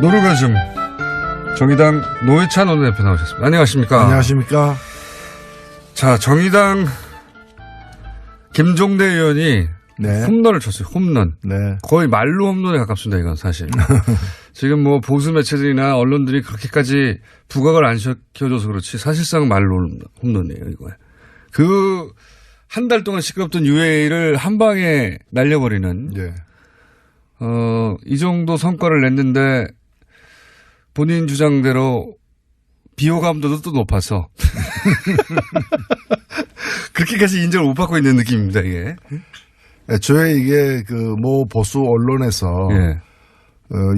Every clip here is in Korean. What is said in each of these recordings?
노르가즘 정의당 노회찬 원내대표 나오셨습니다. 안녕하십니까? 안녕하십니까? 자, 정의당 김종대 의원이 네. 홈런을 쳤어요. 홈런. 네. 거의 말로 홈런에 가깝습니다. 이건 사실. 지금 뭐 보수 매체들이나 언론들이 그렇게까지 부각을 안 시켜줘서 그렇지 사실상 말로 홈런이에요. 이거. 그 한 달 동안 시끄럽던 UA를 한 방에 날려버리는. 네. 이 정도 성과를 냈는데 본인 주장대로 비호감도도 또 높아서 그렇게까지 인정을 못 받고 있는 느낌입니다. 이게. 애초에 이게 그 모 보수 언론에서 예.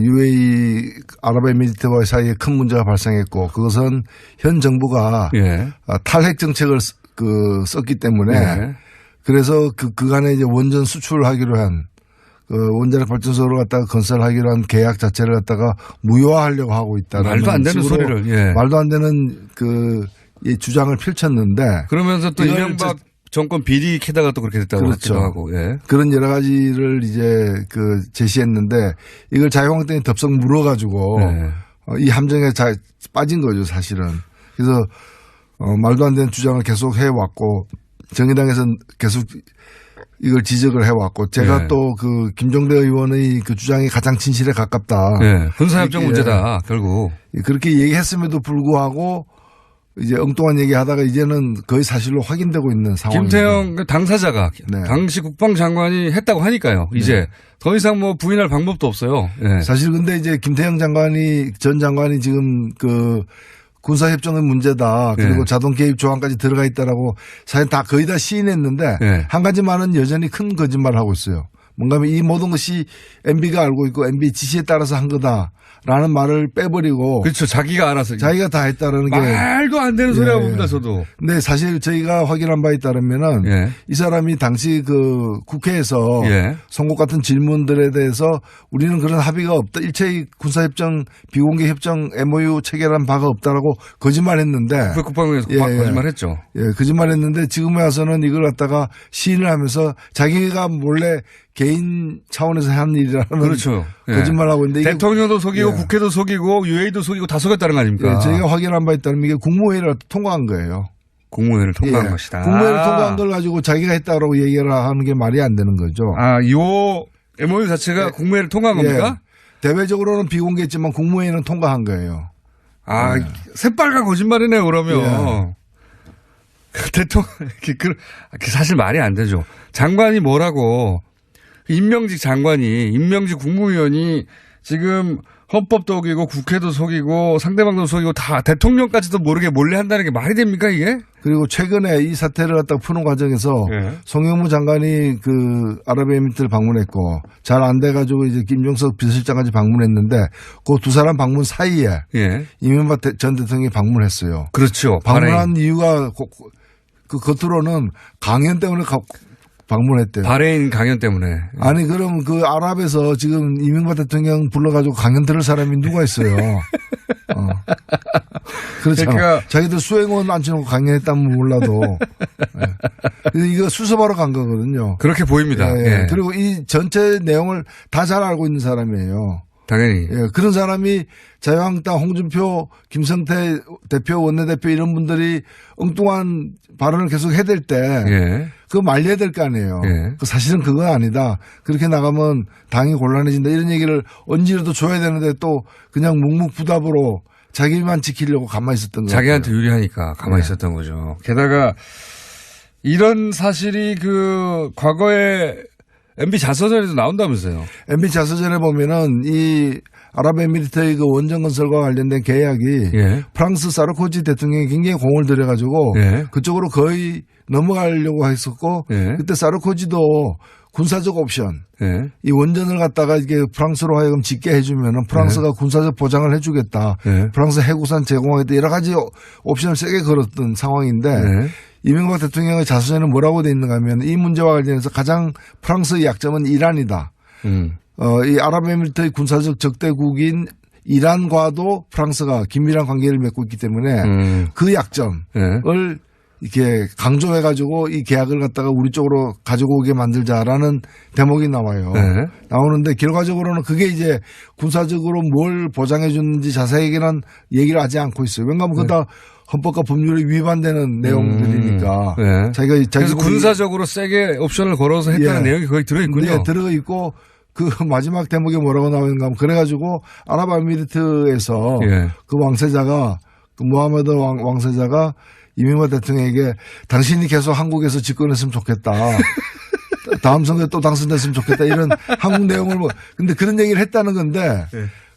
UAE 아랍에미리트와 사이에 큰 문제가 발생했고 그것은 현 정부가 예. 탈핵 정책을 썼기 때문에 예. 그래서 그간에 이제 원전 수출하기로 한 원자력 발전소를 갖다가 건설하기로 한 계약 자체를 갖다가 무효화하려고 하고 있다. 말도 안 되는 소리를. 예. 말도 안 되는 이 주장을 펼쳤는데 그러면서 또 이명박 정권 비리 캐다가 또 그렇게 됐다고 그렇죠. 하기도 하고. 예. 그런 여러 가지를 이제 제시했는데 이걸 자유한국당이 덥석 물어가지고 네. 이 함정에 빠진 거죠 사실은. 그래서 말도 안 되는 주장을 계속 해왔고 정의당에서는 계속 이걸 지적을 해왔고 제가 네. 또 김종대 의원의 그 주장이 가장 진실에 가깝다. 네. 군사협정 문제다 결국. 그렇게 얘기했음에도 불구하고 이제 엉뚱한 얘기하다가 이제는 거의 사실로 확인되고 있는 상황입니다. 김태형 당사자가 네. 당시 국방장관이 했다고 하니까요. 이제 네. 더 이상 뭐 부인할 방법도 없어요. 네. 사실 근데 이제 김태형 전 장관이 지금 군사협정의 문제다. 그리고 네. 자동 개입 조항까지 들어가 있다라고 사실 거의 다 시인했는데 네. 한 가지만은 여전히 큰 거짓말을 하고 있어요. 뭔가 하면 이 모든 것이 MB가 알고 있고 MB 지시에 따라서 한 거다라는 말을 빼버리고 그렇죠. 자기가 알아서. 자기가 다 했다라는 게 말도 안 되는 소리라고 봅니다. 저도. 근데 사실 저희가 확인한 바에 따르면은 예. 이 사람이 당시 국회에서 예. 송곳 같은 질문들에 대해서 우리는 그런 합의가 없다. 일체의 군사협정 비공개 협정 MOU 체결한 바가 없다라고 거짓말했는데 국방부에서 거짓말했죠. 예, 거짓말했는데 지금에 와서는 이걸 갖다가 시인을 하면서 자기가 몰래 개인 차원에서 한 일이라는 그렇죠. 예. 거짓말하고 있는데 이게 대통령도 속이고 예. 국회도 속이고 UA도 속이고 다 속였다는 거 아닙니까? 예, 저희가 확인한 바에 따르면 이게 국무회의를 통과한 거예요. 국무회의를 통과한 예. 것이다. 국무회의를 통과한 걸 가지고 자기가 했다고 얘기를 하는 게 말이 안 되는 거죠. 요 MOU 자체가 예. 국무회의를 통과한 겁니까? 예. 대외적으로는 비공개했지만 국무회의는 통과한 거예요. 예. 새빨간 거짓말이네요, 그러면. 대통령, 사실 말이 안 되죠. 장관이 뭐라고, 임명직 국무위원이 지금 헌법도 속이고 국회도 속이고 상대방도 속이고 다 대통령까지도 모르게 몰래 한다는 게 말이 됩니까, 이게? 그리고 최근에 이 사태를 갖다 푸는 과정에서 예. 송영무 장관이 아랍에미리트를 방문했고 잘 안 돼가지고 이제 김종석 비서실장까지 방문했는데 그 두 사람 방문 사이에 예. 이명박 전 대통령이 방문했어요. 그렇죠. 방문한 이유가 겉으로는 강연 때문에 방문했대요. 바레인 강연 때문에. 아니 그럼 아랍에서 지금 이명박 대통령 불러가지고 강연 들을 사람이 누가 있어요. 그렇잖아. 그러니까 자기들 수행원 앉혀놓고 강연했다면 몰라도. 네. 이거 수습하러 간 거거든요. 그렇게 보입니다. 예. 예. 그리고 이 전체 내용을 다 잘 알고 있는 사람이에요. 당연히. 예. 그런 사람이 자유한국당 홍준표, 김성태 대표, 원내대표 이런 분들이 엉뚱한 발언을 계속 해댈 때 예. 그거 말려야 될 거 아니에요. 예. 사실은 그건 아니다. 그렇게 나가면 당이 곤란해진다. 이런 얘기를 언제라도 줘야 되는데 또 그냥 묵묵부답으로 자기만 지키려고 가만히 있었던 거예요. 자기한테 유리하니까 가만히 있었던 거죠. 게다가 이런 사실이 과거에 MB 자서전에도 나온다면서요. MB 자서전에 보면은 이 아랍에미리트의 원전 건설과 관련된 계약이 예. 프랑스 사르코지 대통령이 굉장히 공을 들여가지고 예. 그쪽으로 거의 넘어가려고 했었고 예. 그때 사르코지도 군사적 옵션 예. 이 원전을 갖다가 이게 프랑스로 하여금 짓게 해주면은 프랑스가 군사적 보장을 해주겠다. 예. 프랑스 해구산 제공하겠다. 여러 가지 옵션을 세게 걸었던 상황인데 예. 이명박 대통령의 자서전에 뭐라고 돼 있는가 하면 이 문제와 관련해서 가장 프랑스의 약점은 이란이다. 이 아랍에미리트의 군사적 적대국인 이란과도 프랑스가 긴밀한 관계를 맺고 있기 때문에 그 약점을 이렇게 강조해가지고 이 계약을 갖다가 우리 쪽으로 가지고 오게 만들자라는 대목이 나와요. 네. 나오는데 결과적으로는 그게 이제 군사적으로 뭘 보장해 주는지 자세하게는 얘기를 하지 않고 있어요. 왜냐하면 그거 다 헌법과 법률에 위반되는 내용들이니까. 네. 자기가 그래서 군사적으로 세게 옵션을 걸어서 했다는 내용이 거기 들어있군요. 네, 들어가 있고 그 마지막 대목에 뭐라고 나오는가 하면 그래가지고 아랍에미리트에서 그 왕세자가 그 무하메드 왕세자가 이명박 대통령에게 당신이 계속 한국에서 집권했으면 좋겠다. 다음 선거에 또 당선됐으면 좋겠다. 이런 한국 내용을 근데 그런 얘기를 했다는 건데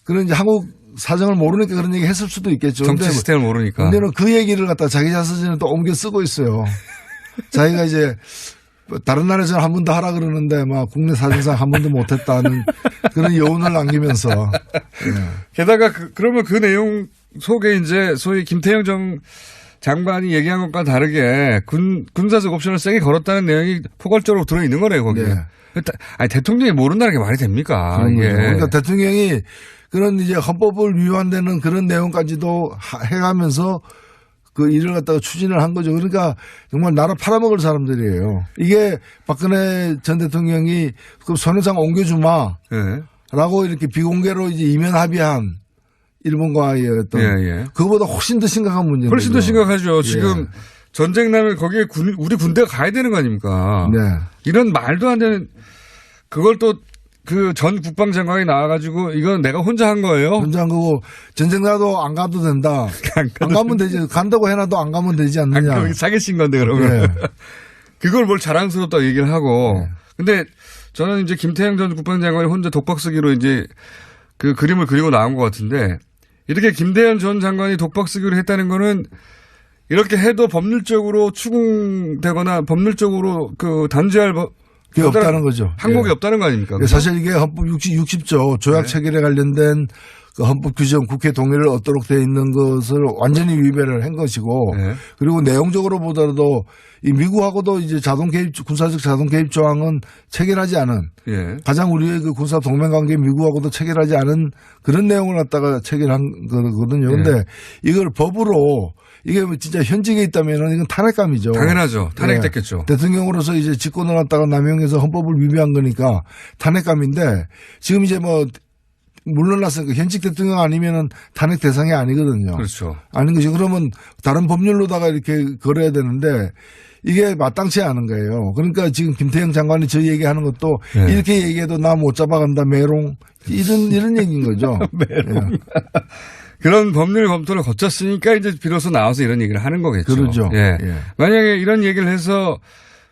그런 이제 한국 사정을 모르니까 그런 얘기 했을 수도 있겠죠. 정치 시스템을 모르니까. 근데는 그 얘기를 갖다 자기 자서전에 또 옮겨 쓰고 있어요. 자기가 이제 다른 나라에서는 한 번도 하라 그러는데 막 국내 사정상 한 번도 못했다는 그런 여운을 남기면서. 게다가 그러면 그 내용 속에 이제 소위 김태형 장관이 얘기한 것과 다르게 군사적 옵션을 세게 걸었다는 내용이 포괄적으로 들어있는 거네요, 거기에. 네. 아니, 대통령이 모른다는 게 말이 됩니까? 이게. 그러니까 대통령이 그런 이제 헌법을 위반되는 그런 내용까지도 해가면서 그 일을 갖다가 추진을 한 거죠. 그러니까 정말 나라 팔아먹을 사람들이에요. 이게 박근혜 전 대통령이 그 손해상 옮겨주마. 라고 이렇게 비공개로 이제 이면 합의한 일본과의 어떤 그거보다 훨씬 더 심각한 문제입니다. 훨씬 더 심각하죠. 지금 전쟁 나면 거기에 우리 군대가 가야 되는 거 아닙니까? 네. 이런 말도 안 되는 그걸 또 그 전 국방장관이 나와가지고 이건 내가 혼자 한 거예요. 혼자 한 거고 전쟁 나도 안 가도 된다. 안 가면 되지. 간다고 해놔도 안 가면 되지 않느냐. 사기친 건데 그러면. 그걸 뭘 자랑스럽다고 얘기를 하고. 근데 저는 이제 김태형 전 국방장관이 혼자 독박 쓰기로 이제 그 그림을 그리고 나온 것 같은데 이렇게 김대현 전 장관이 독박 쓰기로 했다는 거는 이렇게 해도 법률적으로 추궁되거나 법률적으로 그 단죄할 그게 없다는 거죠. 항목이 없다는 거 아닙니까? 사실 이게 헌법 60조 조약 체결에 관련된 그 헌법 규정 국회 동의를 얻도록 되어 있는 것을 완전히 위배를 한 것이고 그리고 내용적으로 보더라도 이 미국하고도 이제 군사적 자동 개입 조항은 체결하지 않은 가장 우리의 그 군사 동맹 관계 미국하고도 체결하지 않은 그런 내용을 갖다가 체결한 거거든요. 그런데 이걸 법으로 이게 진짜 현직에 있다면 이건 탄핵감이죠. 당연하죠. 탄핵됐겠죠. 대통령으로서 이제 직권을 갖다가 남용해서 헌법을 위배한 거니까 탄핵감인데 지금 이제 뭐 물러났으니까 현직 대통령 아니면은 탄핵 대상이 아니거든요. 그렇죠. 아닌 것이 그러면 다른 법률로다가 이렇게 걸어야 되는데 이게 마땅치 않은 거예요. 그러니까 지금 김태형 장관이 저 얘기하는 것도 이렇게 얘기해도 나 못 잡아간다 메롱 이런 얘기인 거죠. 메롱. 그런 법률 검토를 거쳤으니까 이제 비로소 나와서 이런 얘기를 하는 거겠죠. 그렇죠. 만약에 이런 얘기를 해서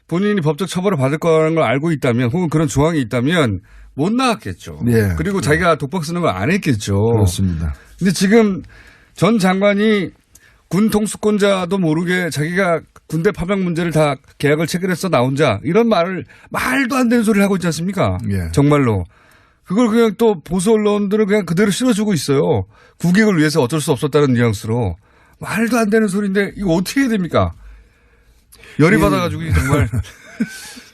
본인이 법적 처벌을 받을 거라는 걸 알고 있다면 혹은 그런 조항이 있다면 못 나왔겠죠. 그리고 자기가 독박 쓰는 걸 안 했겠죠. 그렇습니다. 근데 지금 전 장관이 군 통수권자도 모르게 자기가 군대 파병 문제를 다 계약을 체결해서 나 혼자 이런 말도 안 되는 소리를 하고 있지 않습니까? 정말로. 그걸 그냥 또 보수 언론들은 그냥 그대로 실어주고 있어요. 국익을 위해서 어쩔 수 없었다는 뉘앙스로. 말도 안 되는 소리인데 이거 어떻게 해야 됩니까? 열이 받아가지고 정말.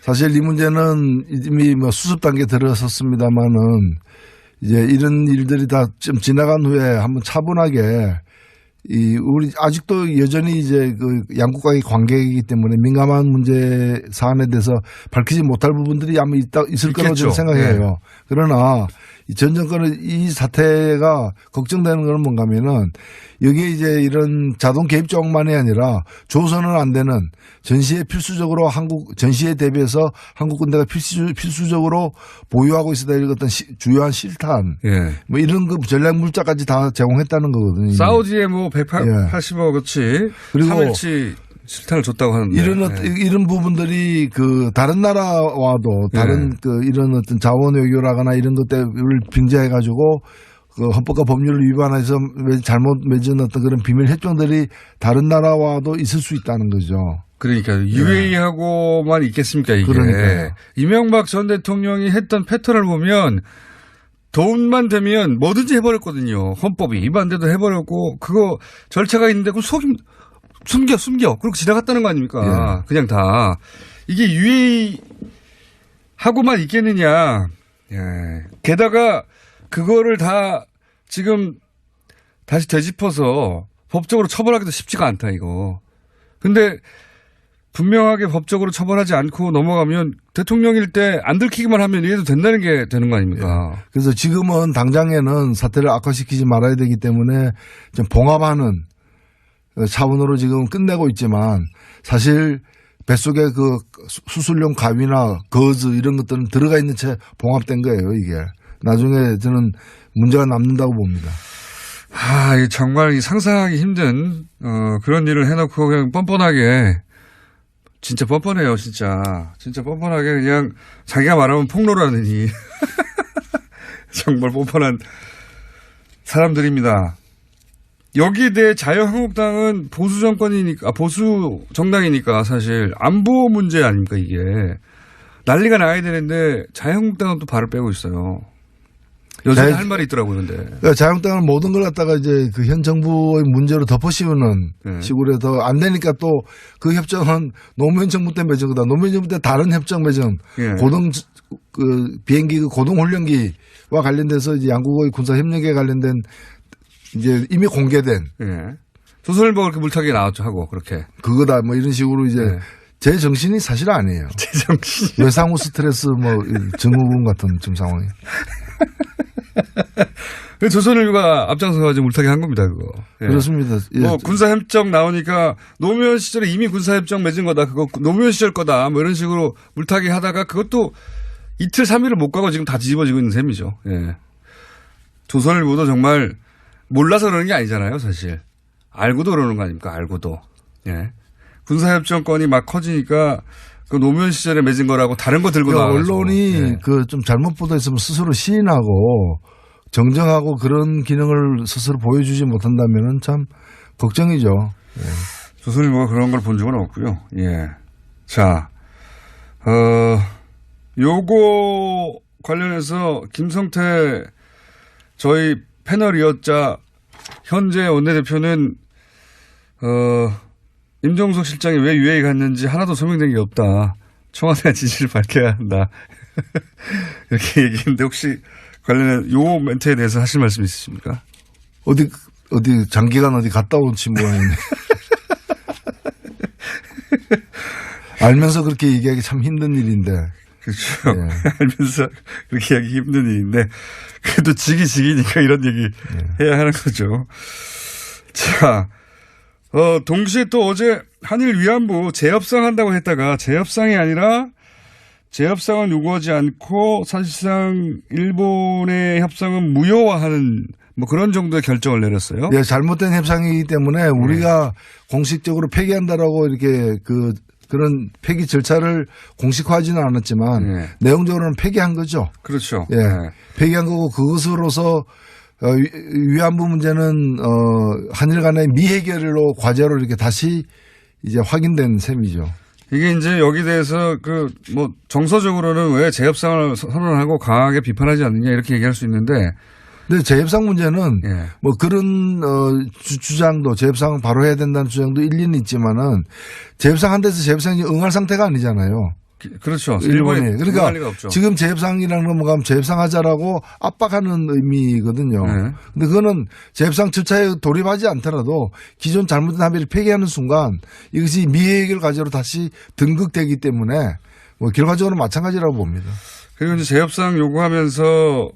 사실 이 문제는 이미 뭐 수습 단계에 들어섰습니다만은 이제 이런 일들이 다 좀 지나간 후에 한번 차분하게 우리 아직도 여전히 이제 그 양국과의 관계이기 때문에 민감한 문제 사안에 대해서 밝히지 못할 부분들이 아마 있을 거라고 저는 생각해요. 그러나 전 정권의 이 사태가 걱정되는 건 뭔가 하면은 여기에 이제 이런 자동 개입 조항만이 아니라 조선은 안 되는 전시에 필수적으로 전시에 대비해서 한국 군대가 필수적으로 보유하고 있어야 될 어떤 주요한 실탄 뭐 이런 그 전략 물자까지 다 제공했다는 거거든요. 사우디에 뭐 180억어치 그리고 3일치 실탄을 줬다고 하는데 이런 부분들이 그 다른 나라와도 다른 그 이런 어떤 자원 외교라거나 이런 것들을 빙자해 가지고 그 헌법과 법률을 위반해서 잘못 맺은 어떤 그런 비밀 협정들이 다른 나라와도 있을 수 있다는 거죠. 그러니까 UAE하고만 있겠습니까 이게. 그러니까요. 이명박 전 대통령이 했던 패턴을 보면 돈만 되면 뭐든지 해버렸거든요. 헌법이 위반돼도 해버렸고 그거 절차가 있는데 그거 숨겨. 그렇게 지나갔다는 거 아닙니까? 그냥 다. 이게 UAE하고만 있겠느냐. 게다가 그거를 다 지금 다시 되짚어서 법적으로 처벌하기도 쉽지가 않다, 이거. 근데 분명하게 법적으로 처벌하지 않고 넘어가면 대통령일 때 안 들키기만 하면 이래도 된다는 게 되는 거 아닙니까? 예. 그래서 지금은 당장에는 사태를 악화시키지 말아야 되기 때문에 좀 봉합하는 차원으로 지금 끝내고 있지만 사실 뱃속에 그 수술용 가위나 거즈 이런 것들은 들어가 있는 채 봉합된 거예요, 이게. 나중에 저는 문제가 남는다고 봅니다. 정말 상상하기 힘든, 그런 일을 해놓고 그냥 뻔뻔하게, 진짜 뻔뻔해요, 진짜. 진짜 뻔뻔하게 그냥 자기가 말하면 폭로라느니. 정말 뻔뻔한 사람들입니다. 여기에 대해 자유한국당은 보수 정권이니까, 보수 정당이니까 사실 안보 문제 아닙니까, 이게. 난리가 나야 되는데 자유한국당은 또 발을 빼고 있어요. 여전히 할 말이 있더라고요, 근데. 그러니까 자유한국당은 모든 걸 갖다가 이제 그 현 정부의 문제로 덮어씌우는 식으로 해서 안 되니까 또 그 협정은 노무현 정부 때 맺은 거다. 노무현 정부 때 다른 협정 맺은 비행기 고동훈련기와 관련돼서 이제 양국의 군사협력에 관련된 이제 이미 공개된. 조선일보 그렇게 물타기에 나왔죠, 하고, 그렇게. 그거다, 뭐 이런 식으로 이제. 제 정신이 사실 아니에요. 제 정신. 외상후 스트레스 증후군 같은 좀 상황이. 조선일보가 앞장서가지고 물타기 한 겁니다, 그거. 그렇습니다. 군사협정 나오니까 노무현 시절에 이미 군사협정 맺은 거다. 그거 노무현 시절 거다. 뭐 이런 식으로 물타기 하다가 그것도 이틀, 3일을 못 가고 지금 다 뒤집어지고 있는 셈이죠. 조선일보도 정말 몰라서 그러는 게 아니잖아요, 사실. 알고도 그러는 거 아닙니까, 알고도. 군사협정권이 막 커지니까 그 노무현 시절에 맺은 거라고 다른 거 들고 나와서 언론이 그 좀 잘못 보도 있으면 스스로 시인하고 정정하고 그런 기능을 스스로 보여주지 못한다면은 참 걱정이죠. 조선일보가 그런 걸 본 적은 없고요. 자, 요거 관련해서 김성태 저희 패널이었자 현재 원내대표는 임종석 실장이 왜 UAE 갔는지 하나도 소명된 게 없다. 청와대가 진실을 밝혀야 한다. 이렇게 얘기했는데 혹시 관련해 요 멘트에 대해서 하실 말씀 있으십니까? 어디 장기간 어디 갔다 온 친구가 있네. 알면서 그렇게 얘기하기 참 힘든 일인데. 그렇죠. 알면서 그렇게 하기 힘든 일인데 그래도 지기니까 이런 얘기 해야 하는 거죠. 자, 동시에 또 어제 한일 위안부 재협상 한다고 했다가 재협상이 아니라 재협상은 요구하지 않고 사실상 일본의 협상은 무효화하는 뭐 그런 정도의 결정을 내렸어요. 잘못된 협상이기 때문에 우리가 공식적으로 폐기한다라고 이렇게 그런 폐기 절차를 공식화하지는 않았지만 내용적으로는 폐기한 거죠. 그렇죠. 폐기한 거고 그것으로서 위안부 문제는 한일 간의 미해결로 과제로 이렇게 다시 이제 확인된 셈이죠. 이게 이제 여기 대해서 뭐 정서적으로는 왜 재협상을 선언하고 강하게 비판하지 않느냐 이렇게 얘기할 수 있는데. 근데 재협상 문제는 뭐 그런 주장도 재협상 바로 해야 된다는 주장도 일리는 있지만은 재협상 한 데서 재협상이 응할 상태가 아니잖아요. 그렇죠. 일본이. 그러니까 지금 재협상이라는 건 뭐가 재협상하자라고 압박하는 의미거든요. 근데 그거는 재협상 절차에 돌입하지 않더라도 기존 잘못된 합의를 폐기하는 순간 이것이 미해결 과제로 다시 등극되기 때문에 뭐 결과적으로 마찬가지라고 봅니다. 그리고 이제 재협상 요구하면서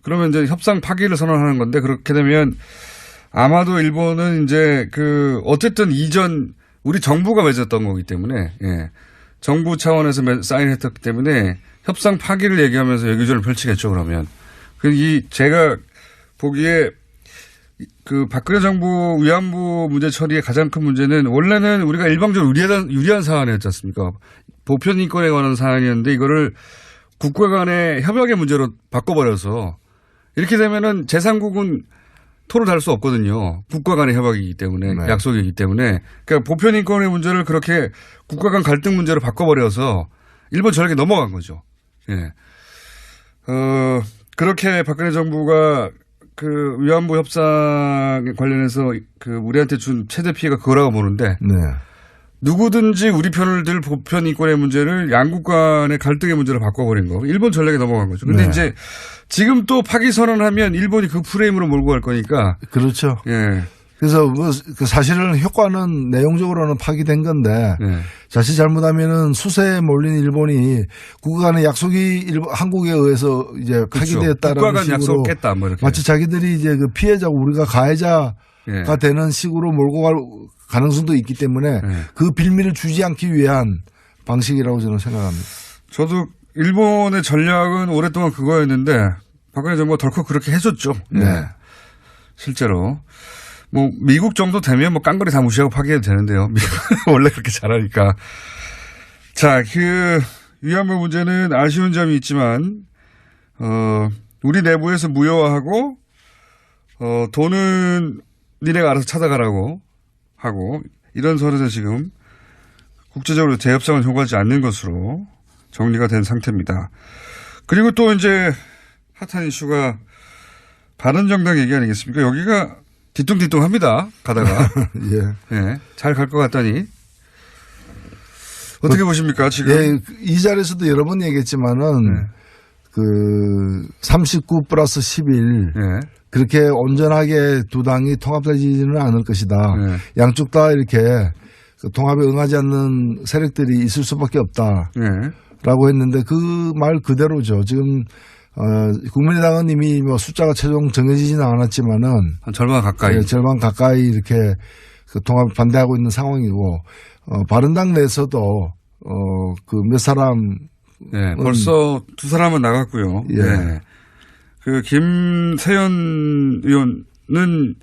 그러면 이제 협상 파기를 선언하는 건데 그렇게 되면 아마도 일본은 이제 어쨌든 이전 우리 정부가 맺었던 거기 때문에 정부 차원에서 사인했기 때문에 협상 파기를 얘기하면서 외교전을 펼치겠죠, 그러면. 제가 보기에 박근혜 정부 위안부 문제 처리의 가장 큰 문제는 원래는 우리가 일방적으로 유리한 사안이었지 않습니까? 보편 인권에 관한 사안이었는데 이거를 국가 간의 협약의 문제로 바꿔버려서 이렇게 되면은 제3국은 토를 달 수 없거든요. 국가 간의 협약이기 때문에, 약속이기 때문에. 그러니까 보편 인권의 문제를 그렇게 국가 간 갈등 문제로 바꿔버려서 일본 전략에 넘어간 거죠. 그렇게 박근혜 정부가 위안부 협상에 관련해서 우리한테 준 최대 피해가 그거라고 보는데. 누구든지 우리 편을 들 보편 인권의 문제를 양국 간의 갈등의 문제로 바꿔버린 거. 일본 전략에 넘어간 거죠. 근데 이제 지금 또 파기 선언하면 일본이 그 프레임으로 몰고 갈 거니까. 그렇죠. 그래서 그 사실은 효과는 내용적으로는 파기된 건데 네. 자칫 잘못하면은 수세에 몰린 일본이 국가 간의 약속이 한국에 의해서 이제 파기되었다라는 국가 간 식으로 약속을 깼다 뭐 이렇게. 마치 자기들이 이제 그 피해자고 우리가 가해자가 예. 되는 식으로 몰고 갈 가능성도 있기 때문에 예. 그 빌미를 주지 않기 위한 방식이라고 저는 생각합니다. 저도 일본의 전략은 오랫동안 그거였는데 박근혜 정부가 덜컥 그렇게 해줬죠. 네. 실제로. 뭐 미국 정도 되면 뭐 깡그리 다 무시하고 파기해도 되는데요. 미국은 원래 그렇게 잘하니까. 자, 그 위안부 문제는 아쉬운 점이 있지만 우리 내부에서 무효화하고 돈은 니네가 알아서 찾아가라고 하고 이런 선에서 지금 국제적으로 재협상을 요구하지 않는 것으로 정리가 된 상태입니다. 그리고 또 이제 핫한 이슈가 바른정당 얘기 아니겠습니까? 여기가 뒤뚱뒤뚱합니다. 가다가. 예. 예, 잘 갈 것 같다니. 어떻게 보십니까 지금? 예, 이 자리에서도 여러 번 얘기했지만은 네. 그 39 플러스 11 예. 그렇게 온전하게 두 당이 통합되지는 않을 것이다. 네. 양쪽 다 이렇게 그 통합에 응하지 않는 세력들이 있을 수밖에 없다라고 예. 했는데 그 말 그대로죠. 지금 국민의당은 이미 뭐 숫자가 최종 정해지지는 않았지만은 한 절반 가까이. 예, 절반 가까이 이렇게 그 통합 반대하고 있는 상황이고 바른당 내에서도 그 몇 사람 네, 벌써 두 사람은 나갔고요. 예. 네. 그 김세연 의원은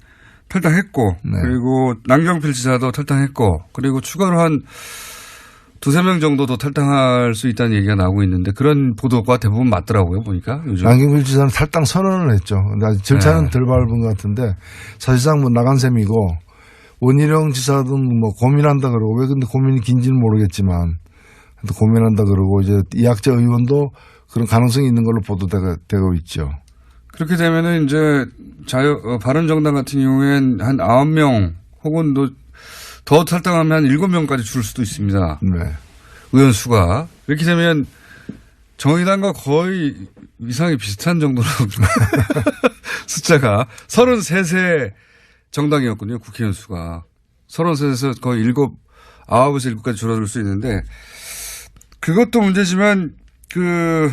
탈당했고, 네. 그리고 남경필 지사도 탈당했고, 그리고 추가로 한 두세 명 정도도 탈당할 수 있다는 얘기가 나오고 있는데 그런 보도가 대부분 맞더라고요, 보니까 요즘. 남경필 지사는 탈당 선언을 했죠. 근데 절차는 네. 덜 밟은 것 같은데 사실상 뭐 나간 셈이고 원희룡 지사도 뭐 고민한다 그러고 왜 근데 고민이 긴지는 모르겠지만 또 고민한다 그러고 이제 이학재 의원도 그런 가능성이 있는 걸로 보도되고 있죠. 그렇게 되면은 이제 바른정당 같은 경우엔 한 9명 혹은 더 탈당하면 한 7명까지 줄 수도 있습니다. 네. 의원 수가. 이렇게 되면 정의당과 거의 위상이 비슷한 정도로 숫자가 33세 정당이었군요. 국회의원 수가. 33에서 거의 9에서 7까지 줄어들 수 있는데 그것도 문제지만 그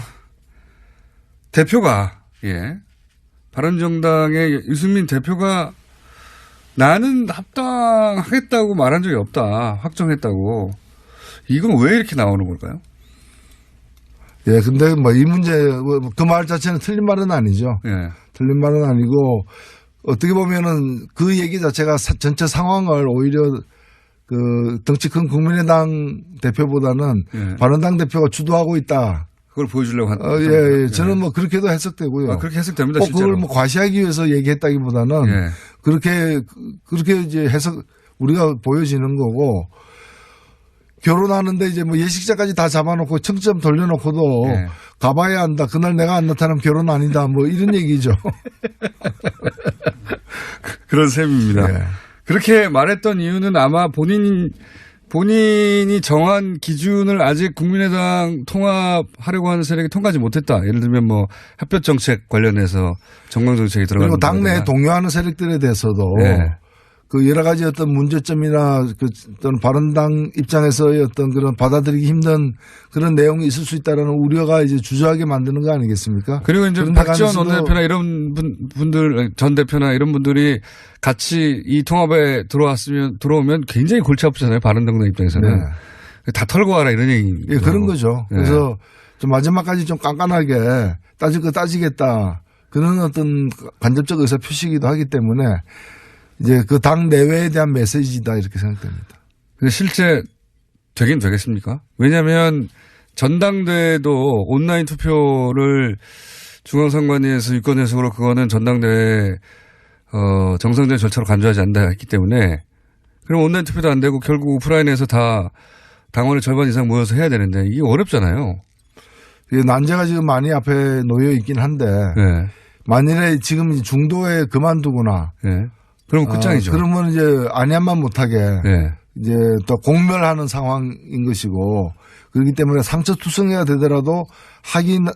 대표가 바른정당의 유승민 대표가 나는 합당하겠다고 말한 적이 없다. 확정했다고. 이건 왜 이렇게 나오는 걸까요? 예, 근데 뭐 이 문제, 그 말 자체는 틀린 말은 아니죠. 예. 틀린 말은 아니고 어떻게 보면은 그 얘기 자체가 전체 상황을 오히려 그 덩치 큰 국민의당 대표보다는 예. 바른당 대표가 주도하고 있다. 그걸 보여주려고 한. 예. 저는 뭐 그렇게도 해석되고요. 그렇게 해석됩니다. 꼭 실제로. 그걸 뭐 과시하기 위해서 얘기했다기보다는 예. 그렇게 이제 해석 우리가 보여지는 거고 결혼하는데 이제 뭐 예식자까지 다 잡아놓고 청점 돌려놓고도 예. 가봐야 한다. 그날 내가 안 나타나면 결혼 아니다. 뭐 이런 얘기죠. 그런 셈입니다. 예. 그렇게 말했던 이유는 아마 본인이 정한 기준을 아직 국민의당 통합하려고 하는 세력이 통과하지 못했다. 예를 들면 뭐 햇볕 정책 관련해서 정강 정책이 들어가는 그리고 당내에 동요하는 세력들에 대해서도 네. 그 여러 가지 어떤 문제점이나 그 어떤 바른당 입장에서의 어떤 그런 받아들이기 힘든 그런 내용이 있을 수 있다라는 우려가 이제 주저하게 만드는 거 아니겠습니까? 그리고 이제 박지원 원내대표나 이런 분들 전 대표나 이런 분들이 같이 이 통합에 들어오면 굉장히 골치 아프잖아요. 바른정당 입장에서는. 네. 다 털고 와라 이런 얘기. 예, 그런 거죠. 네. 그래서 좀 마지막까지 좀 깐깐하게 따질 거 따지겠다. 그런 어떤 간접적 의사 표시이기도 하기 때문에 이제 그 당 내외에 대한 메시지다 이렇게 생각됩니다. 근데 실제 되긴 되겠습니까? 왜냐하면 전당대회도 온라인 투표를 중앙선관위에서 유권 해석으로 그거는 전당대회 정상적인 절차로 간주하지 않는다 했기 때문에 그럼 온라인 투표도 안 되고 결국 오프라인에서 다 당원의 절반 이상 모여서 해야 되는데 이게 어렵잖아요. 난제가 지금 많이 앞에 놓여 있긴 한데 네. 만일에 지금 중도에 그만두거나 네. 그럼 끝장이죠. 그러면 이제 안양만 못하게 네. 이제 또 공멸하는 상황인 것이고 그렇기 때문에 상처투성이가 되더라도 하긴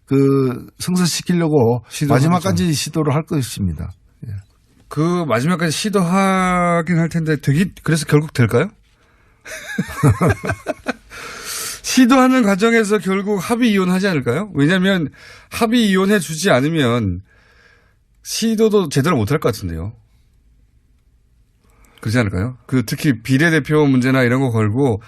그 성사시키려고 마지막까지 시도를 할 것입니다. 예. 그 마지막까지 시도하긴 할 텐데 그래서 결국 될까요? 시도하는 과정에서 결국 합의 이혼하지 않을까요? 왜냐하면 합의 이혼해 주지 않으면 시도도 제대로 못할 것 같은데요. 그렇지 않을까요? 특히 비례대표 문제나 이런 거 걸고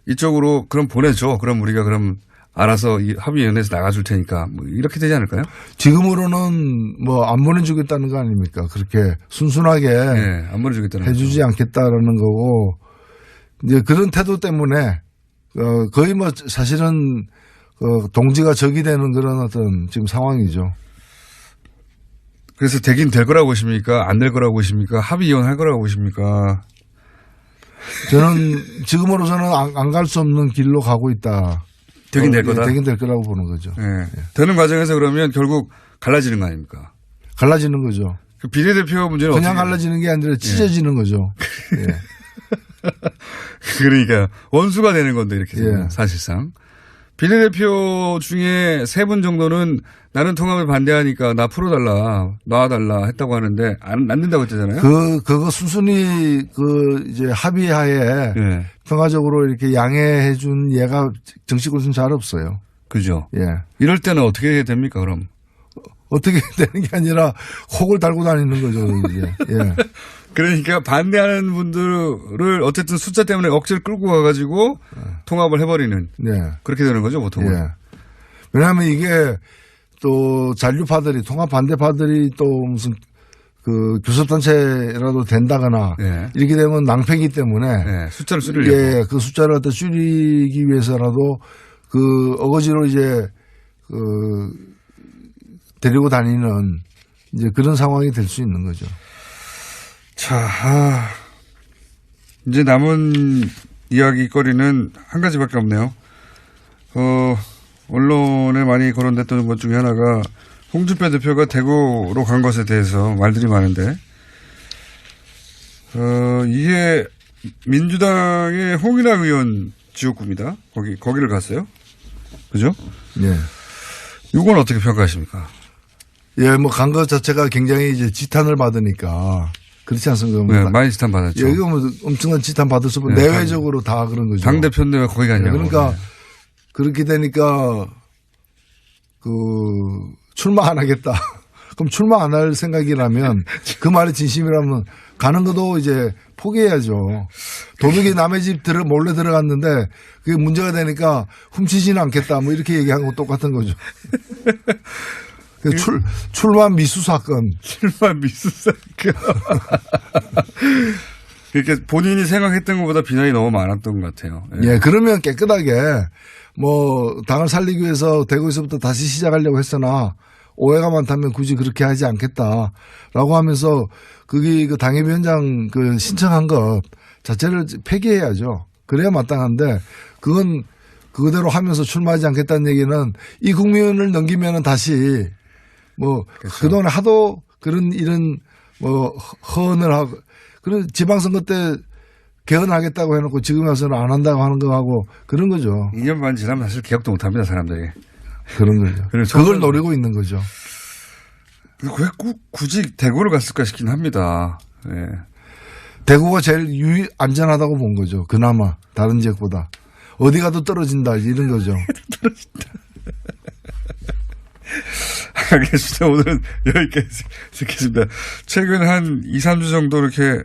이쪽으로 그럼 보내줘. 그럼 우리가 그럼 알아서 합의위원회에서 나가줄 테니까 뭐 이렇게 되지 않을까요? 지금으로는 뭐 안 보내주겠다는 거 아닙니까? 그렇게 순순하게 네, 안 보내주겠다는 해주지 거죠. 않겠다라는 거고 이제 그런 태도 때문에 거의 뭐 사실은 동지가 적이 되는 그런 어떤 지금 상황이죠. 그래서 되긴 될 거라고 보십니까? 안 될 거라고 보십니까? 합의 이혼할 거라고 보십니까? 저는 지금으로서는 안 갈 수 없는 길로 가고 있다. 되긴 될 거다. 되긴 될 거라고 보는 거죠. 네. 되는 과정에서 그러면 결국 갈라지는 거 아닙니까? 갈라지는 거죠. 그 비례대표 문제는 그냥 어떻게 갈라지는 게 아니라 찢어지는 거죠. 예. 그러니까 원수가 되는 건데 이렇게 되면 예. 사실상. 비례대표 중에 3분 정도는 나는 통합에 반대하니까 나 풀어달라, 놔달라 했다고 하는데 안 된다고 했잖아요. 그거 순순히 이제 합의하에 예. 평화적으로 이렇게 양해해 준 예가 정치권에서는 잘 없어요. 그죠. 예. 이럴 때는 어떻게 됩니까, 그럼? 어떻게 되는 게 아니라 혹을 달고 다니는 거죠, 이제. 예. 그러니까 반대하는 분들을 어쨌든 숫자 때문에 억지로 끌고 가가지고 통합을 해버리는. 예. 그렇게 되는 거죠, 보통은. 예. 왜냐하면 이게 또 잔류파들이 통합 반대파들이 또 무슨 교섭단체라도 된다거나 예. 이렇게 되면 낭패이기 때문에 예. 숫자를 줄이려고. 예, 그 숫자를 갖다 줄이기 위해서라도 어거지로 이제 데리고 다니는 이제 그런 상황이 될 수 있는 거죠. 자, 이제 남은 이야기거리는 한 가지밖에 없네요. 언론에 많이 거론됐던 것 중에 하나가 홍준표 대표가 대구로 간 것에 대해서 말들이 많은데, 이게 민주당의 홍인학 의원 지역구입니다. 거기를 갔어요. 그죠? 예. 이건 어떻게 평가하십니까? 예, 뭐 간 것 자체가 굉장히 이제 지탄을 받으니까 그렇지 않습니까? 네, 많이 지탄 받았죠. 예, 이거 뭐 엄청난 지탄 받을 수 없고 네, 내외적으로 다 그런 거죠. 당대표인데 왜 거기 갔냐고. 그러니까 네. 그렇게 되니까 출마 안 하겠다. 그럼 출마 안 할 생각이라면 그 말이 진심이라면 가는 것도 이제 포기해야죠. 도둑이 남의 집 몰래 들어갔는데 그게 문제가 되니까 훔치지는 않겠다. 뭐 이렇게 얘기한 거 똑같은 거죠. 출마 미수 사건. 출마 미수 사건. 그러니까 본인이 생각했던 것보다 비난이 너무 많았던 것 같아요. 예, 그러면 깨끗하게 뭐 당을 살리기 위해서 대구에서부터 다시 시작하려고 했으나 오해가 많다면 굳이 그렇게 하지 않겠다라고 하면서 그게 당협위원장 신청한 것 자체를 폐기해야죠. 그래야 마땅한데 그건 그대로 하면서 출마하지 않겠다는 얘기는 이 국면을 넘기면은 다시 뭐 그렇죠. 그동안에 하도 이런 뭐 허언을 하고 그런 지방선거 때 개헌하겠다고 해놓고 지금 와서는 안 한다고 하는 거하고 그런 거죠. 2년 반 지나면 사실 기억도 못 합니다, 사람들이. 그런 거죠. 그걸 노리고 있는 거죠. 왜 굳이 대구를 갔을까 싶긴 합니다. 예. 대구가 제일 안전하다고 본 거죠. 그나마 다른 지역보다. 어디 가도 떨어진다 이런 거죠. 떨어진다. 알겠습니다. 오늘은 여기까지 듣겠습니다. 최근 한 2, 3주 정도 이렇게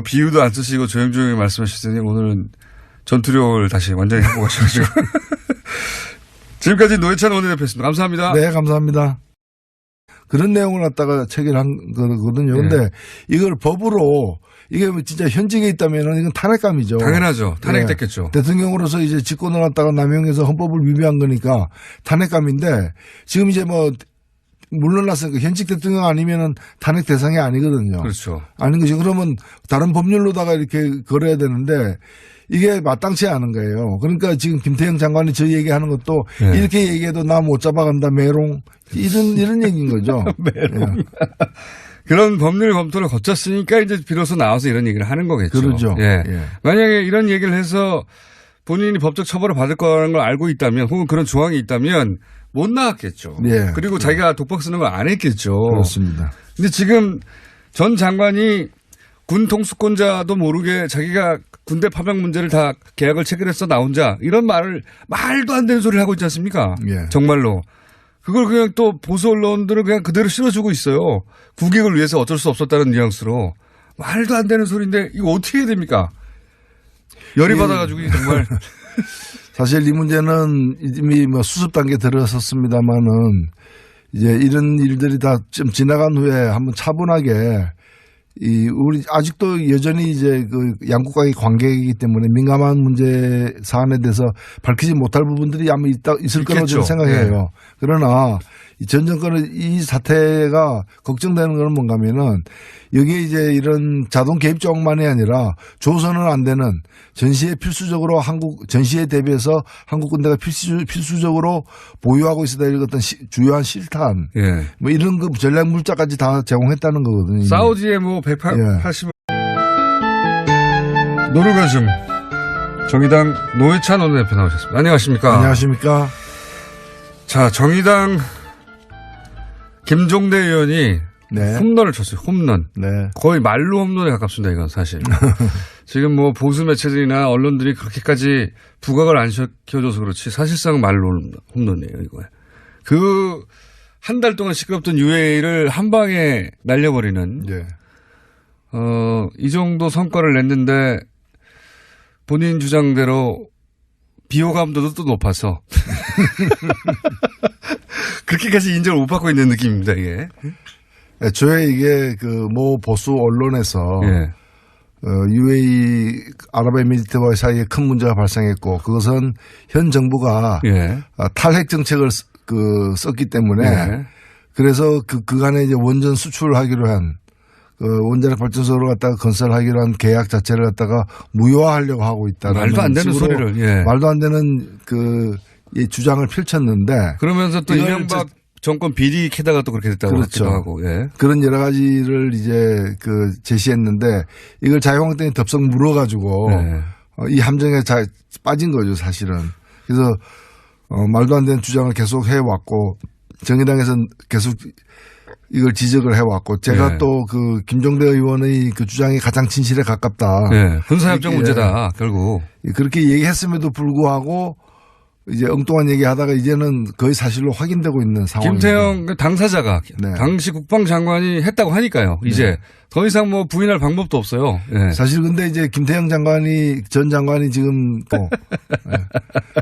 비유도 안 쓰시고 조용조용히 말씀하시더니 오늘은 전투력을 다시 완전히 해보고 가셔가지고. 지금까지 노회찬 원내대표였습니다. 감사합니다. 네, 감사합니다. 그런 내용을 갖다가 체결한 거거든요. 근데 네. 이걸 법으로 이게 진짜 현직에 있다면 이건 탄핵감이죠. 당연하죠. 탄핵됐겠죠. 네. 대통령으로서 이제 직권을 갖다가 남용해서 헌법을 위배한 거니까 탄핵감인데 지금 이제 뭐 물러났으니까 현직 대통령 아니면은 탄핵 대상이 아니거든요. 그렇죠. 아닌 것이 그러면 다른 법률로다가 이렇게 걸어야 되는데 이게 마땅치 않은 거예요. 그러니까 지금 김태형 장관이 저 얘기하는 것도 네. 이렇게 얘기해도 나 못 잡아간다 메롱 이런 얘기인 거죠. 메롱. 예. 그런 법률 검토를 거쳤으니까 이제 비로소 나와서 이런 얘기를 하는 거겠죠. 그러죠. 예. 예. 만약에 이런 얘기를 해서 본인이 법적 처벌을 받을 거라는 걸 알고 있다면 혹은 그런 조항이 있다면 못 나왔겠죠. 예. 그리고 자기가 독박 쓰는 걸 안 했겠죠. 그렇습니다. 근데 지금 전 장관이 군 통수권자도 모르게 자기가 군대 파병 문제를 다 계약을 체결해서 나 혼자 이런 말도 안 되는 소리를 하고 있지 않습니까? 예. 정말로. 그걸 그냥 또 보수 언론들은 그냥 그대로 실어주고 있어요. 국익을 위해서 어쩔 수 없었다는 뉘앙스로. 말도 안 되는 소리인데 이거 어떻게 해야 됩니까? 열이 받아가지고 정말. 사실 이 문제는 이미 뭐 수습 단계에 들어섰습니다만은 이제 이런 일들이 다 좀 지나간 후에 한번 차분하게 우리 아직도 여전히 이제 그 양국과의 관계이기 때문에 민감한 문제 사안에 대해서 밝히지 못할 부분들이 아마 있을 거라고 저는 생각해요. 네. 그러나 전 정권의 이 사태가 걱정되는 건 뭔가 하면은 여기에 이제 이런 자동 개입 조항만이 아니라 조선은 안 되는 전시에 필수적으로 전시에 대비해서 한국 군대가 필수적으로 보유하고 있어야 될 어떤 주요한 실탄 예. 뭐 이런 그 전략 물자까지 다 제공했다는 거거든요. 사우디에 뭐 180. 노르가즘 정의당 노회찬 원내대표 나오셨습니다. 안녕하십니까? 안녕하십니까? 자, 정의당 김종대 의원이 네. 홈런을 쳤어요. 홈런. 네. 거의 말로 홈런에 가깝습니다. 이건 사실. 지금 뭐 보수 매체들이나 언론들이 그렇게까지 부각을 안 시켜줘서 그렇지 사실상 말로 홈런이에요. 이거. 한 달 동안 시끄럽던 UA를 한 방에 날려버리는. 네. 이 정도 성과를 냈는데 본인 주장대로 비호감도도 또 높아서 그렇게까지 인정을 못 받고 있는 느낌입니다. 이게. 애초에 이게 그 모 보수 언론에서 예. UAE 아랍에미리트와의 사이에 큰 문제가 발생했고 그것은 현 정부가 예. 탈핵 정책을 썼기 때문에 예. 그래서 그간에 이제 원전 수출하기로 한 원자력 발전소를 갖다가 건설하기로 한 계약 자체를 갖다가 무효화하려고 하고 있다는 말도 안 되는 소리를. 예. 말도 안 되는 이 주장을 펼쳤는데 그러면서 또 이명박 정권 비리 캐다가 또 그렇게 됐다고 그렇죠. 하고 예. 그런 여러 가지를 이제 제시했는데 이걸 자유한국당이 덥석 물어가지고 네. 이 함정에 빠진 거죠 사실은. 그래서 말도 안 되는 주장을 계속 해왔고 정의당에서는 계속 이걸 지적을 해왔고 제가 네. 또 김종대 의원의 그 주장이 가장 진실에 가깝다. 네. 군사협정 문제다 결국. 그렇게 얘기했음에도 불구하고 이제 엉뚱한 얘기하다가 이제는 거의 사실로 확인되고 있는 상황입니다. 김태형 당사자가 네. 당시 국방장관이 했다고 하니까요. 이제 네. 더 이상 뭐 부인할 방법도 없어요. 네. 사실 근데 이제 김태형 전 장관이 지금 네.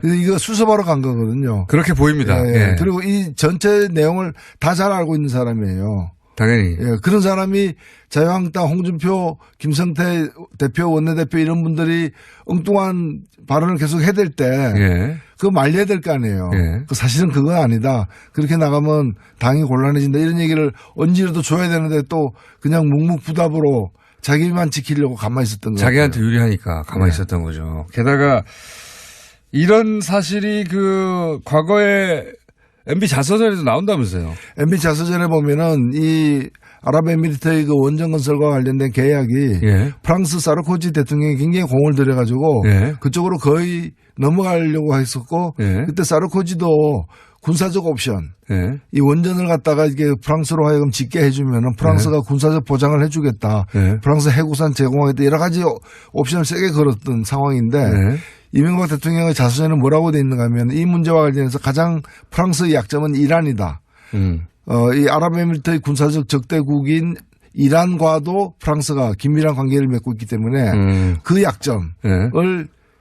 이거 수습하러 간 거거든요. 그렇게 보입니다. 예, 예. 그리고 이 전체 내용을 다 잘 알고 있는 사람이에요. 당연히. 예, 그런 사람이 자유한국당 홍준표, 김성태 대표, 원내대표 이런 분들이 엉뚱한 발언을 계속 해댈 때 예. 그거 말려야 될 거 아니에요. 예. 사실은 그건 아니다. 그렇게 나가면 당이 곤란해진다. 이런 얘기를 언제라도 줘야 되는데 또 그냥 묵묵부답으로 자기만 지키려고 가만히 있었던 거예요. 자기한테 유리하니까 가만히 있었던 거죠. 게다가 이런 사실이 과거에 MB 자서전에도 나온다면서요. MB 자서전에 보면은 이 아랍에미리트의 원전 건설과 관련된 계약이 예. 프랑스 사르코지 대통령이 굉장히 공을 들여가지고 예. 그쪽으로 거의 넘어가려고 했었고 예. 그때 사르코지도 군사적 옵션 예. 이 원전을 갖다가 이게 프랑스로 하여금 짓게 해주면은 프랑스가 군사적 보장을 해주겠다. 예. 프랑스 해구산 제공하겠다. 여러 가지 옵션을 세게 걸었던 상황인데 예. 이명박 대통령의 자서전에 뭐라고 돼 있는가 하면 이 문제와 관련해서 가장 프랑스의 약점은 이란이다. 이 아랍에미리트의 군사적 적대국인 이란과도 프랑스가 긴밀한 관계를 맺고 있기 때문에 그 약점을 예.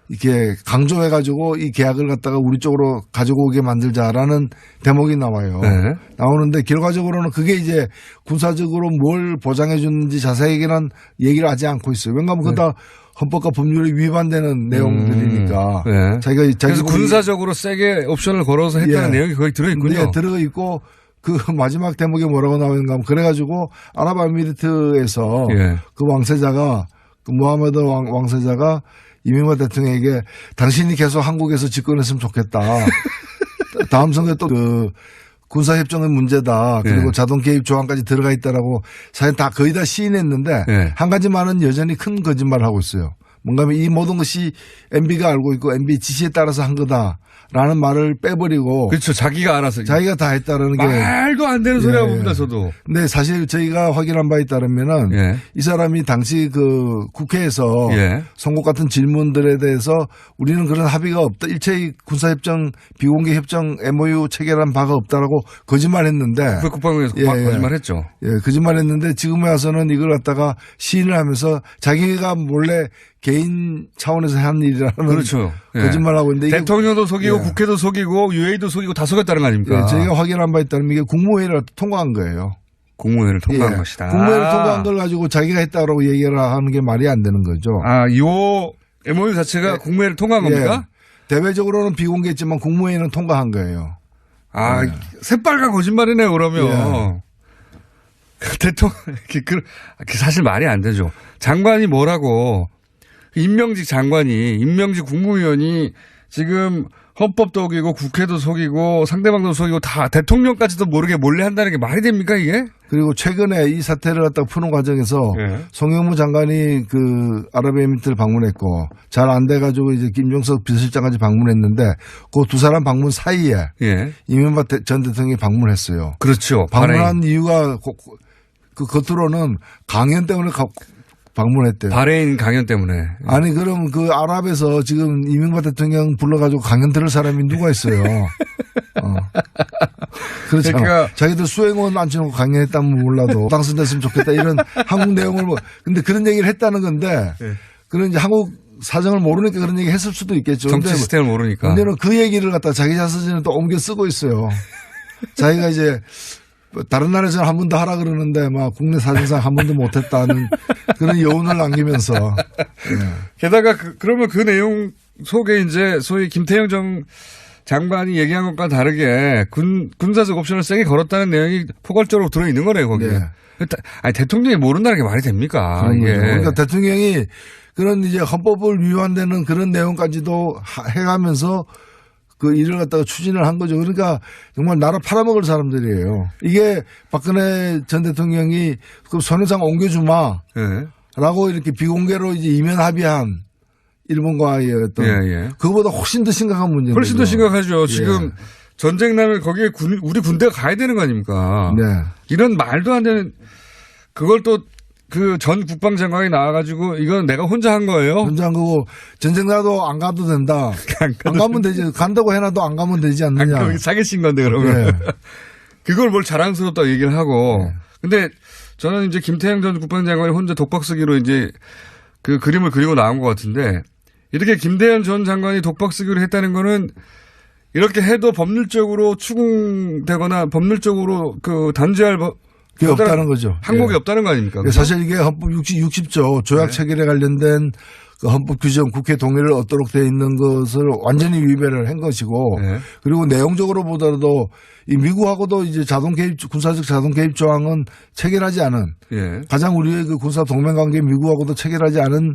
이렇게 강조해가지고 이 계약을 갖다가 우리 쪽으로 가지고 오게 만들자라는 대목이 나와요. 네. 나오는데 결과적으로는 그게 이제 군사적으로 뭘 보장해 주는지 자세하게는 얘기를 하지 않고 있어요. 왜냐하면 그거 다 헌법과 법률에 위반되는 내용들이니까. 네. 그래서 자기 군사적으로 세게 옵션을 걸어서 했다는 예. 내용이 거기 들어있군요. 네, 들어있고 그 마지막 대목에 뭐라고 나오는가 하면 그래가지고 아랍에미리트에서 예. 그 왕세자가 그 무하메드 왕세자가 이명박 대통령에게 당신이 계속 한국에서 집권했으면 좋겠다. 다음 선거에 또 군사협정의 문제다. 그리고 예. 자동 개입 조항까지 들어가 있다라고 사실 다 거의 다 시인했는데 예. 한 가지만은 여전히 큰 거짓말을 하고 있어요. 뭔가 하면 이 모든 것이 MB가 알고 있고 MB 지시에 따라서 한 거다. 라는 말을 빼버리고 그렇죠. 자기가 알아서. 자기가 다 했다라는 게 말도 안 되는 소리라고 봅니다, 저도. 근데 사실 저희가 확인한 바에 따르면은 예. 이 사람이 당시 그 국회에서 예. 선거 같은 질문들에 대해서 우리는 그런 합의가 없다. 일체의 군사협정, 비공개 협정 MOU 체결한 바가 없다라고 거짓말했는데 국방부에서 거짓말했죠. 예, 거짓말했는데 지금에 와서는 이걸 갖다가 시인을 하면서 자기가 몰래 개인 차원에서 한 일이라는 그렇죠. 예. 거짓말하고 있는데 이게 대통령도 속이고 예. 국회도 속이고 UA도 속이고 다 속였다는 거 아닙니까? 예, 저희가 확인한 바에 따르면 이게 국무회의를 통과한 거예요. 국무회의를 통과한 예. 것이다. 국무회의를 통과한 걸 가지고 자기가 했다라고 얘기를 하는 게 말이 안 되는 거죠. 요 MOU 자체가 국무회의를 통과한 겁니까? 대외적으로는 비공개했지만 국무회의는 통과한 거예요. 새빨간 거짓말이네요, 그러면. 대통령, 사실 말이 안 되죠. 장관이 뭐라고, 임명직 장관이, 임명직 국무위원이 지금 헌법도 속이고 국회도 속이고 상대방도 속이고 다 대통령까지도 모르게 몰래 한다는 게 말이 됩니까, 이게? 그리고 최근에 이 사태를 갖다가 푸는 과정에서 송영무 장관이 그 아랍에미리트를 방문했고 잘 안 돼가지고 이제 김종석 비서실장까지 방문했는데 그 두 사람 방문 사이에 이명박 전 대통령이 방문했어요. 그렇죠. 방문한 이유가 그 겉으로는 강연 때문에 방문했대요. 바레인 강연 때문에. 아니 그럼 그 아랍에서 지금 이명박 대통령 불러가지고 강연 들을 사람이 누가 있어요. 그렇잖아. 그러니까 자기들 수행원 앉혀놓고 강연했다면 몰라도 당선됐으면 좋겠다 이런 한국 내용을 근데 그런 얘기를 했다는 건데 그런 이제 한국 사정을 모르니까 그런 얘기 했을 수도 있겠죠. 정치 시스템을 모르니까. 문제는 그 얘기를 갖다 자기 자서전에 또 옮겨 쓰고 있어요. 자기가 이제 다른 나라에서는 한 번도 하라 그러는데 막 국내 사정상 한 번도 못했다는 그런 여운을 남기면서. 게다가 그러면 그 내용 속에 이제 소위 김태형 장관이 얘기한 것과 다르게 군사적 옵션을 세게 걸었다는 내용이 포괄적으로 들어있는 거네요, 거기에. 아니, 대통령이 모른다는 게 말이 됩니까? 이게. 그러니까 대통령이 그런 이제 헌법을 위반되는 그런 내용까지도 해가면서 그 일을 갖다가 추진을 한 거죠. 그러니까 정말 나라 팔아먹을 사람들이에요. 이게 박근혜 전 대통령이 그 선회상 옮겨주마. 라고 이렇게 비공개로 이제 이면 합의한 일본과의 어떤 그거보다 훨씬 더 심각한 문제입니다. 훨씬 더 심각하죠. 지금 전쟁 나면 거기에 우리 군대가 가야 되는 거 아닙니까? 이런 말도 안 되는 그걸 또 그 전 국방장관이 나와가지고 이건 내가 혼자 한 거예요. 혼자 한 거고 전쟁 나도 안 가도 된다. 안 가면 되지. 간다고 해놔도 안 가면 되지 않느냐. 사기친 건데 그러면. 그걸 뭘 자랑스럽다고 얘기를 하고. 근데 저는 이제 김태형 전 국방장관이 혼자 독박 쓰기로 이제 그 그림을 그리고 나온 것 같은데 이렇게 김대현 전 장관이 독박 쓰기로 했다는 거는 이렇게 해도 법률적으로 추궁되거나 법률적으로 그 단죄할 그게 없다는 거죠. 항목이 없다는 거 아닙니까? 그렇죠? 사실 이게 헌법 60조 조약 체결에 관련된 그 헌법 규정 국회 동의를 얻도록 되어 있는 것을 완전히 위배를 한 것이고 그리고 내용적으로 보더라도 이 미국하고도 이제 자동 개입 군사적 자동 개입 조항은 체결하지 않은 가장 우리의 그 군사 동맹 관계 미국하고도 체결하지 않은